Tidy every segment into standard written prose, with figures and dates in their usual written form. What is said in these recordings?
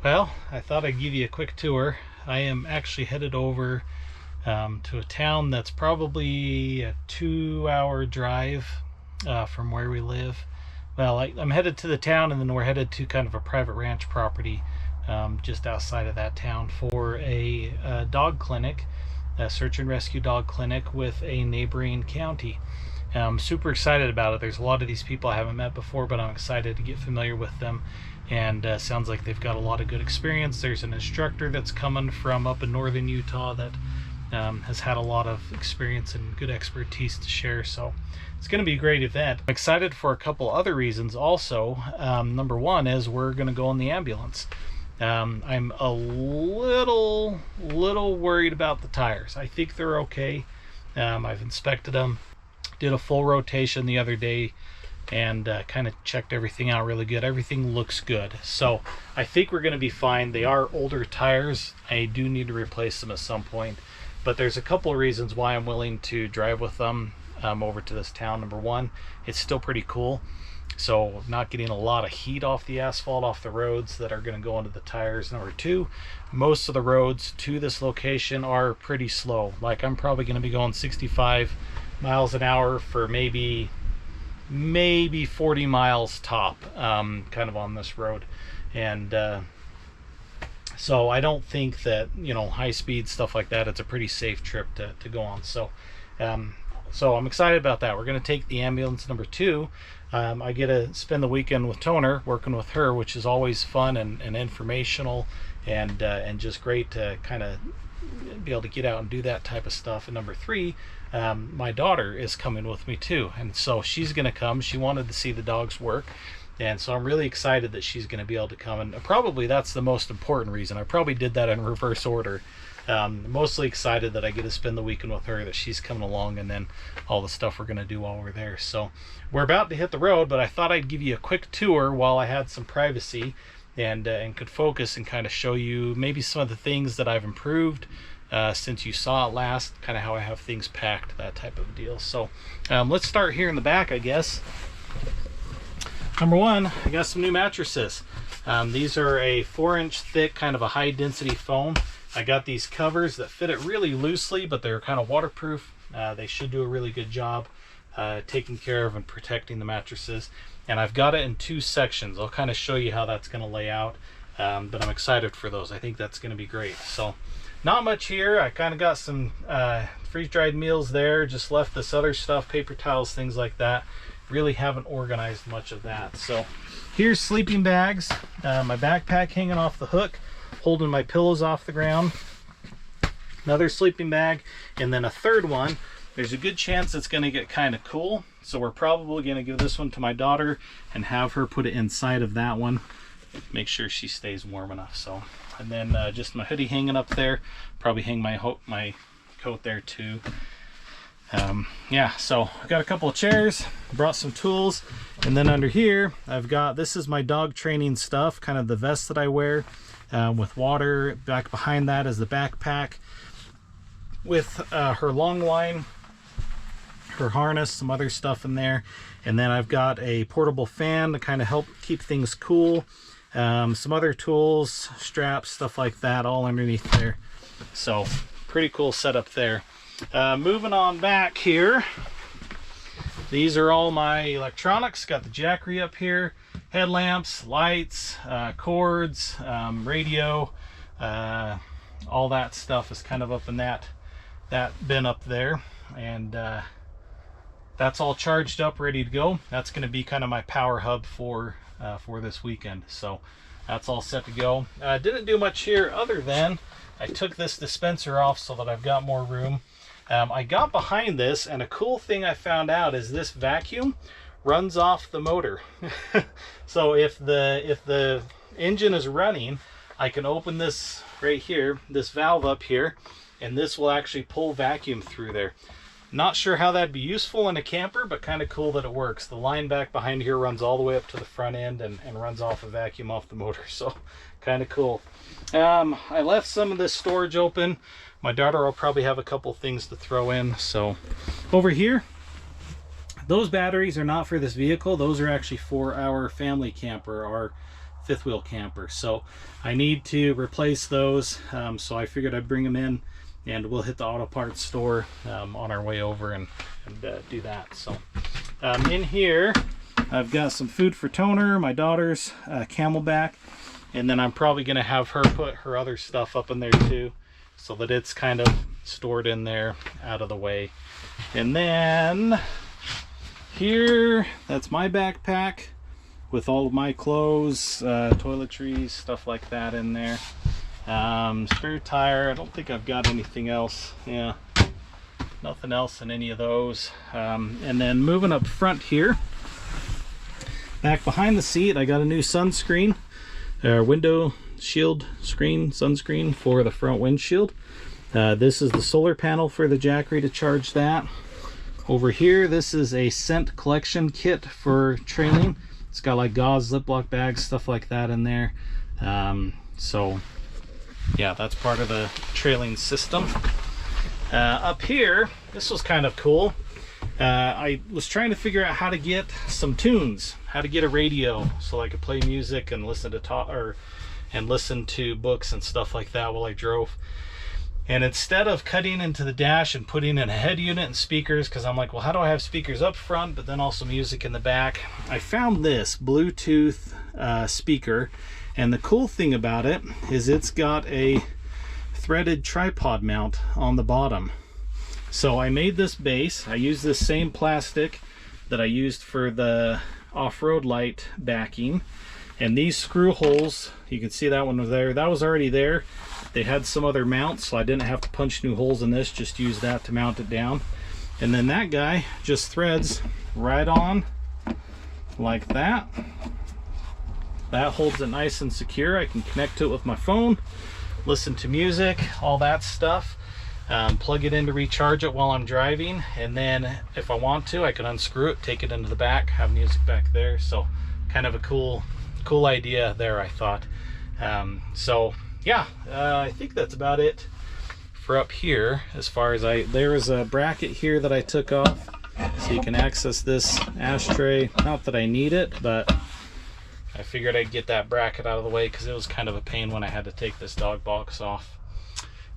Well, I thought I'd give you a quick tour. I am actually headed over to a town that's probably a 2-hour drive from where we live. Well, I'm headed to the town, and then we're headed to kind of a private ranch property just outside of that town for a dog clinic, a search and rescue dog clinic with a neighboring county. I'm super excited about it. There's a lot of these people I haven't met before, but I'm excited to get familiar with them. And sounds like they've got a lot of good experience. There's an instructor that's coming from up in northern Utah that has had a lot of experience and good expertise to share. So it's going to be a great event. I'm excited for a couple other reasons also. Number one is we're going to go in the ambulance. I'm a little worried about the tires. I think they're okay. I've inspected them, did a full rotation the other day, and kind of checked everything out really good. Everything looks good, so I think we're going to be fine. They are older tires. I do need to replace them at some point, but there's a couple of reasons why I'm willing to drive with them over to this town. Number one, it's still pretty cool, so not getting a lot of heat off the asphalt, off the roads that are going to go into the tires. Number two, most of the roads to this location are pretty slow. Like, I'm probably going to be going 65 miles an hour for maybe 40 miles top, kind of on this road. And so I don't think that, high speed stuff like that, it's a pretty safe trip to go on. So so I'm excited about that. We're going to take the ambulance. Number two, I get to spend the weekend with Toner, working with her, which is always fun and informational, and just great to kind of be able to get out and do that type of stuff. And number three, my daughter is coming with me too, and so she's going to come. She wanted to see the dogs work, and so I'm really excited that she's going to be able to come. And probably that's the most important reason. I probably did that in reverse order. Mostly excited that I get to spend the weekend with her, that she's coming along, and then all the stuff we're going to do while we're there. So we're about to hit the road, but I thought I'd give you a quick tour while I had some privacy, and could focus and kind of show you maybe some of the things that I've improved since you saw it last, kind of how I have things packed, that type of deal. So let's start here in the back, I guess. Number one, I got some new mattresses. These are a 4-inch thick, kind of a high density foam. I got these covers that fit it really loosely, but they're kind of waterproof. They should do a really good job taking care of and protecting the mattresses. And I've got it in 2 sections. I'll kind of show you how that's going to lay out, but I'm excited for those. I think that's going to be great. So not much here. I kind of got some freeze-dried meals there, just left this other stuff, paper towels, things like that. Really haven't organized much of that. So here's sleeping bags, my backpack hanging off the hook, holding my pillows off the ground, another sleeping bag, and then a third one. There's a good chance it's going to get kind of cool, so we're probably going to give this one to my daughter and have her put it inside of that one, make sure she stays warm enough. So, and then just my hoodie hanging up there, probably hang my coat there too. Yeah, so I got a couple of chairs, brought some tools, and then under here I've got, this is my dog training stuff, kind of the vest that I wear with water. Back behind that is the backpack with her long line, her harness, some other stuff in there. And then I've got a portable fan to kind of help keep things cool, some other tools, straps, stuff like that, all underneath there. So pretty cool setup there. Moving on back here, these are all my electronics. Got the Jackery up here, headlamps, lights, cords, radio, all that stuff is kind of up in that bin up there, and that's all charged up, ready to go. That's going to be kind of my power hub for this weekend. So that's all set to go. Didn't do much here other than I took this dispenser off so that I've got more room. I got behind this, and a cool thing I found out is this vacuum runs off the motor. So if the engine is running, I can open this right here, this valve up here, and this will actually pull vacuum through there. Not sure how that'd be useful in a camper, but kind of cool that it works. The line back behind here runs all the way up to the front end and runs off a vacuum off the motor, so kind of cool. I left some of this storage open. My daughter will probably have a couple things to throw in. So over here, those batteries are not for this vehicle. Those are actually for our family camper, our fifth wheel camper. So I need to replace those. So I figured I'd bring them in, and we'll hit the auto parts store on our way over and do that. So in here I've got some food for Toner, my daughter's Camelback, and then I'm probably going to have her put her other stuff up in there too, so that it's kind of stored in there out of the way. And then here, that's my backpack with all of my clothes, toiletries, stuff like that in there. Spare tire. I don't think I've got anything else. Yeah, nothing else in any of those. And then moving up front here, back behind the seat, I got a new sunscreen, window shield screen, sunscreen for the front windshield. This is the solar panel for the Jackery to charge that. Over here, this is a scent collection kit for trailing. It's got like gauze, Ziploc bags, stuff like that in there. So yeah, that's part of the trailing system. Up here, this was kind of cool. I was trying to figure out how to get some tunes, how to get a radio so I could play music and listen to listen to books and stuff like that while I drove. And instead of cutting into the dash and putting in a head unit and speakers, because I'm like, well, how do I have speakers up front but then also music in the back? I found this Bluetooth speaker, and the cool thing about it is it's got a threaded tripod mount on the bottom. So I made this base. I used this same plastic that I used for the off-road light backing, and these screw holes, you can see that one was there, that was already there. They had some other mounts, so I didn't have to punch new holes in this, just use that to mount it down. And then that guy just threads right on like that. That holds it nice and secure. I can connect to it with my phone, listen to music, all that stuff. Plug it in to recharge it while I'm driving, and then if I want to, I can unscrew it, take it into the back, have music back there. So kind of a cool idea there, I thought. So yeah, I think that's about it for up here. As far as there is a bracket here that I took off, so you can access this ashtray. Not that I need it, but I figured I'd get that bracket out of the way because it was kind of a pain when I had to take this dog box off.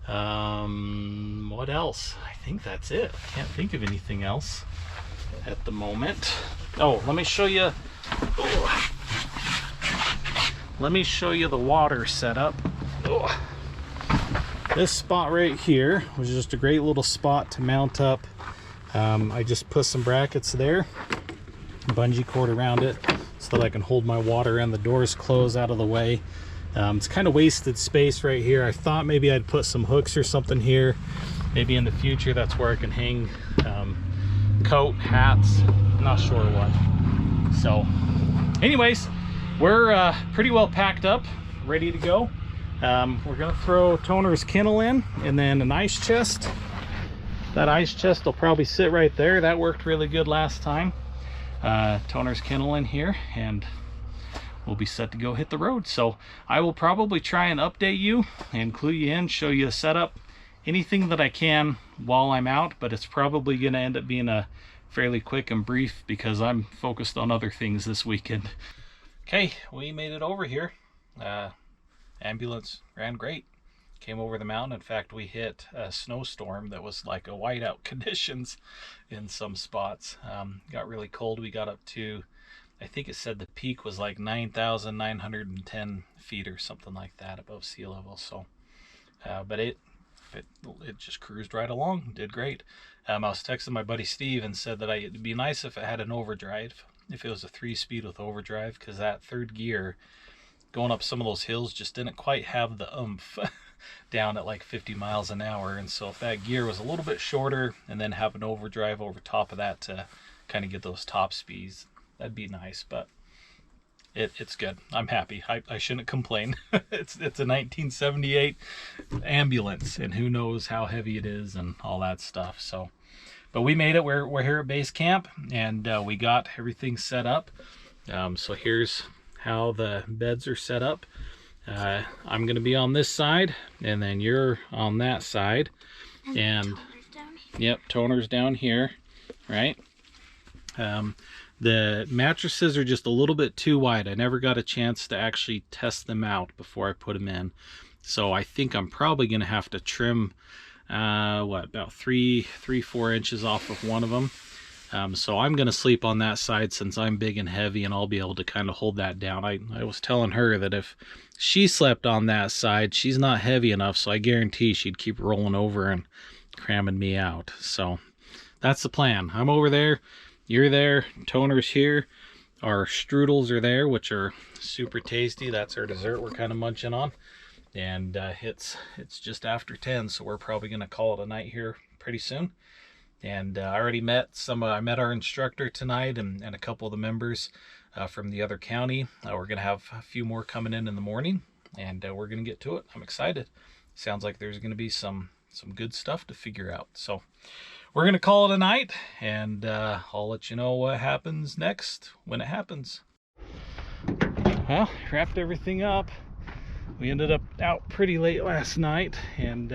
What else? I think that's it. I can't think of anything else at the moment. Oh, let me show you. Oh, let me show you the water setup. Oh. This spot right here was just a great little spot to mount up. I just put some brackets there, bungee cord around it, so that I can hold my water and the doors closed out of the way. It's kind of wasted space right here. I thought maybe I'd put some hooks or something here. Maybe in the future that's where I can hang coat, hats, not sure what. So anyways, we're pretty well packed up, ready to go. We're gonna throw Toner's kennel in, and then an ice chest. That ice chest will probably sit right there. That worked really good last time. Toner's kennel in here, and we'll be set to go hit the road. So I will probably try and update you and clue you in, show you the setup, anything that I can while I'm out, but it's probably going to end up being a fairly quick and brief because I'm focused on other things this weekend. Okay, we made it over here. Ambulance ran great. Came over the mountain. In fact, we hit a snowstorm that was like a whiteout conditions in some spots. Got really cold. We got up to, I think it said the peak was like 9,910 feet or something like that above sea level. So, but it just cruised right along. Did great. I was texting my buddy Steve and said that it'd be nice if it had an overdrive, if it was a 3-speed with overdrive, because that third gear going up some of those hills just didn't quite have the oomph down at like 50 miles an hour. And so if that gear was a little bit shorter and then have an overdrive over top of that to kind of get those top speeds, that'd be nice. But it's good. I'm happy. I shouldn't complain. It's a 1978 ambulance, and who knows how heavy it is and all that stuff. So, but we made it. We're here at base camp, and we got everything set up. So here's how the beds are set up. I'm going to be on this side, and then you're on that side. And yep, Toner's down here, right? The mattresses are just a little bit too wide. I never got a chance to actually test them out before I put them in. So I think I'm probably going to have to trim, about 4 inches off of one of them. So I'm going to sleep on that side since I'm big and heavy, and I'll be able to kind of hold that down. I was telling her that if she slept on that side, she's not heavy enough, so I guarantee she'd keep rolling over and cramming me out. So that's the plan. I'm over there, you're there, Toner's here. Our strudels are there, which are super tasty. That's our dessert we're kind of munching on. And it's just after 10, so we're probably going to call it a night here pretty soon. And I already met I met our instructor tonight and a couple of the members from the other county. We're going to have a few more coming in the morning, and we're going to get to it. I'm excited. Sounds like there's going to be some good stuff to figure out. So we're going to call it a night, and I'll let you know what happens next when it happens. Well, wrapped everything up. We ended up out pretty late last night, and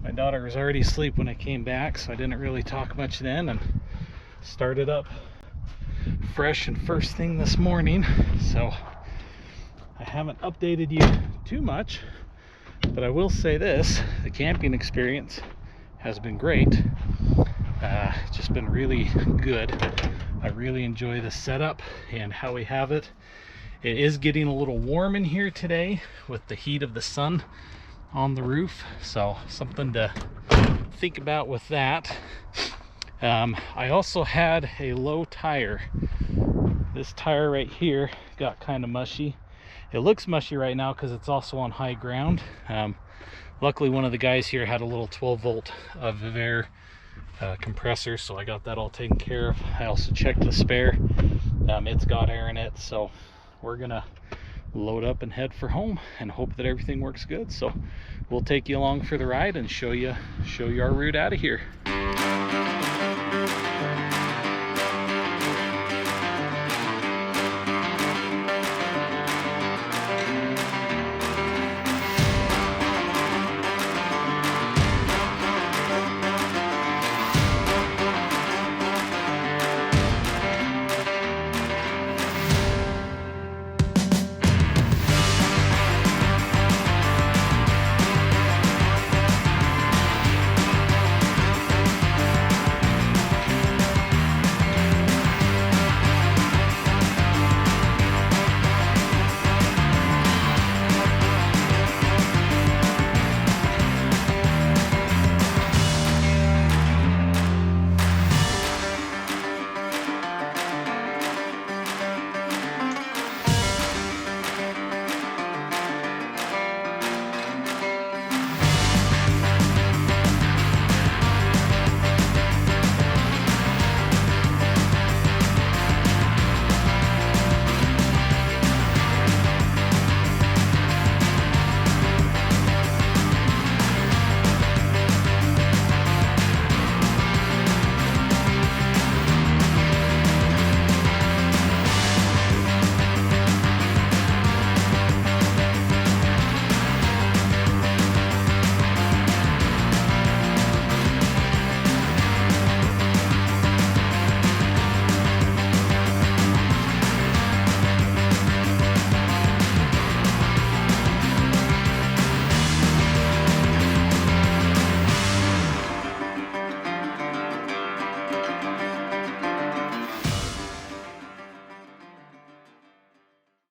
my daughter was already asleep when I came back, so I didn't really talk much then, and started up fresh and first thing this morning. So I haven't updated you too much, but I will say this: the camping experience has been great. It's just been really good. I really enjoy the setup and how we have it. It is getting a little warm in here today with the heat of the sun on the roof, so something to think about with that. I also had a low tire. This tire right here got kind of mushy. It looks mushy right now because it's also on high ground. Luckily one of the guys here had a little 12-volt of air compressor, so I got that all taken care of. I also checked the spare. It's got air in it, so we're gonna load up and head for home and hope that everything works good. So we'll take you along for the ride and show you our route out of here.